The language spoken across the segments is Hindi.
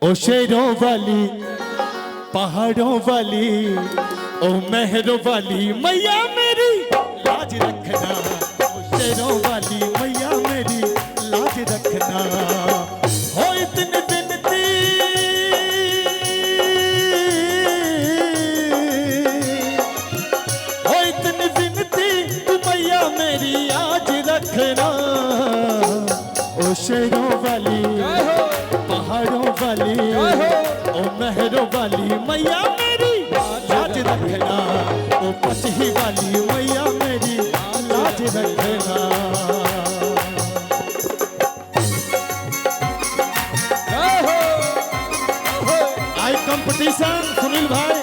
ओ शेरों वाली पहाड़ों वाली ओ महरों वाली मैया मेरी लाज रखना। ओ शेरों वाली मैया मेरी लाज रखना। हो इतनी विनती हो इतनी विनती तू मैया मेरी आज रखना। ओ शेरों वाली पहाड़ों वाली ओ महरों वाली मैया मेरी लाज रखना। ओ पचही वाली मैया मेरी लाज रखना। आई कंपटीशन सुनील भाई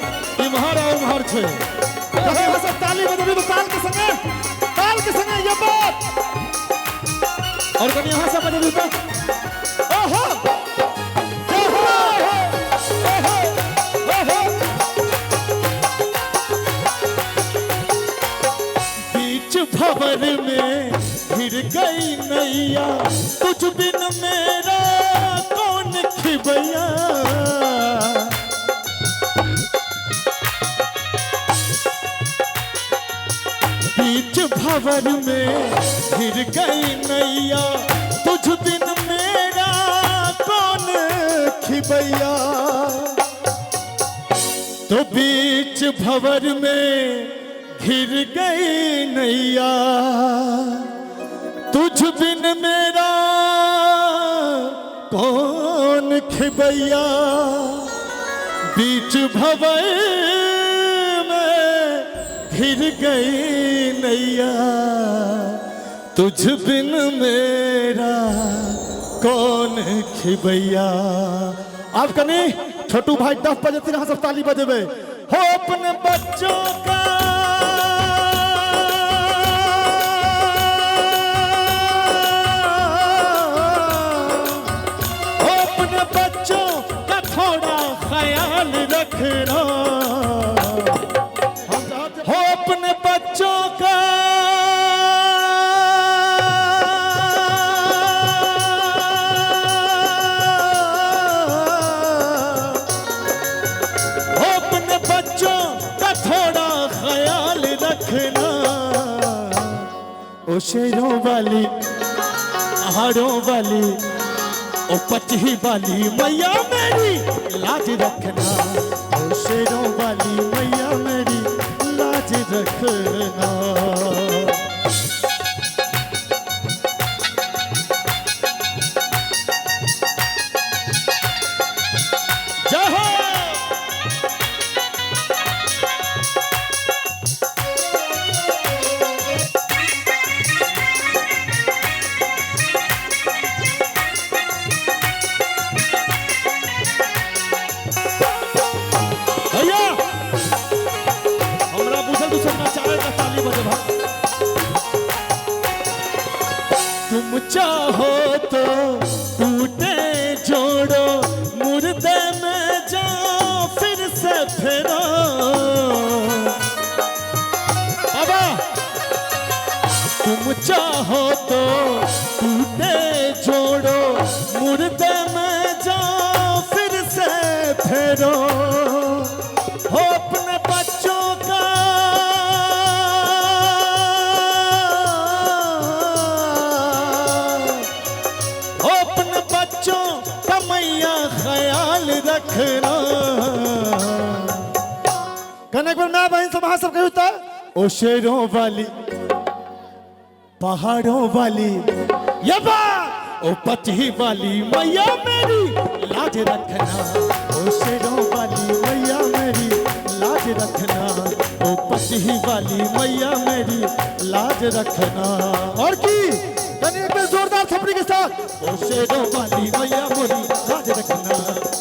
इम्हार और उम्हार छे सब ताली बजाबी तो ताल के संगे ये बात और कभी यहाँ से बजाबी तो ओहो भंवर में घिर गई नैया तुझ बिन मेरा कौन खिबैया। बीच भंवर में घिर गई नैया तुझ बिन मेरा कौन खिबैया। तो बीच भंवर में घिर गई नैया तुझ बिन मेरा कौन खिबैया। बीच भंवर में घिर गई नैया तुझ बिन मेरा कौन खिबैया। आप कनी छोटू भाई डफ बजती रहा सब ताली बजेबे। हो अपने बच्चों का ख्याल रखना। हो अपने बच्चों का हो अपने बच्चों का थोड़ा ख्याल रखना। ओ शेरों वाली पहाड़ों वाली ओ पचही वाली मैया मेरी लाज रखना। ओ शेरों वाली मैया मेरी लाज रखना। जय तुम चाहो तो टूटे जोड़ो मुर्दे में जाओ फिर से फेरो। बाबा तुम चाहो तो टूटे जोड़ो मुर्दे में जाओ फिर से फेरो। हो अपने बच्चों का मैया ख्याल रखना। कनक पर मैं बहन से सब कहता ओ शेरों वाली पहाड़ों वाली ये बात ओ पचही वाली मैया मेरी लाज रखना। ओ शेरों वाली मैया मेरी लाज रखना। ओ पचही वाली मैया मेरी लाज रखना। और की एक जोरदार थपड़ी के साथ ओ शेरों वाली मैया मेरी लाज रखना।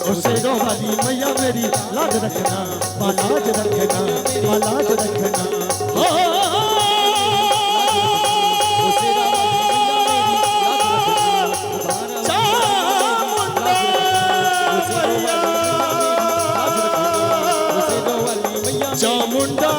ओ शेरों वाली मैया मेरी लाज रखना। माँ लाज रखना माँ लाज रखना। चामुंडा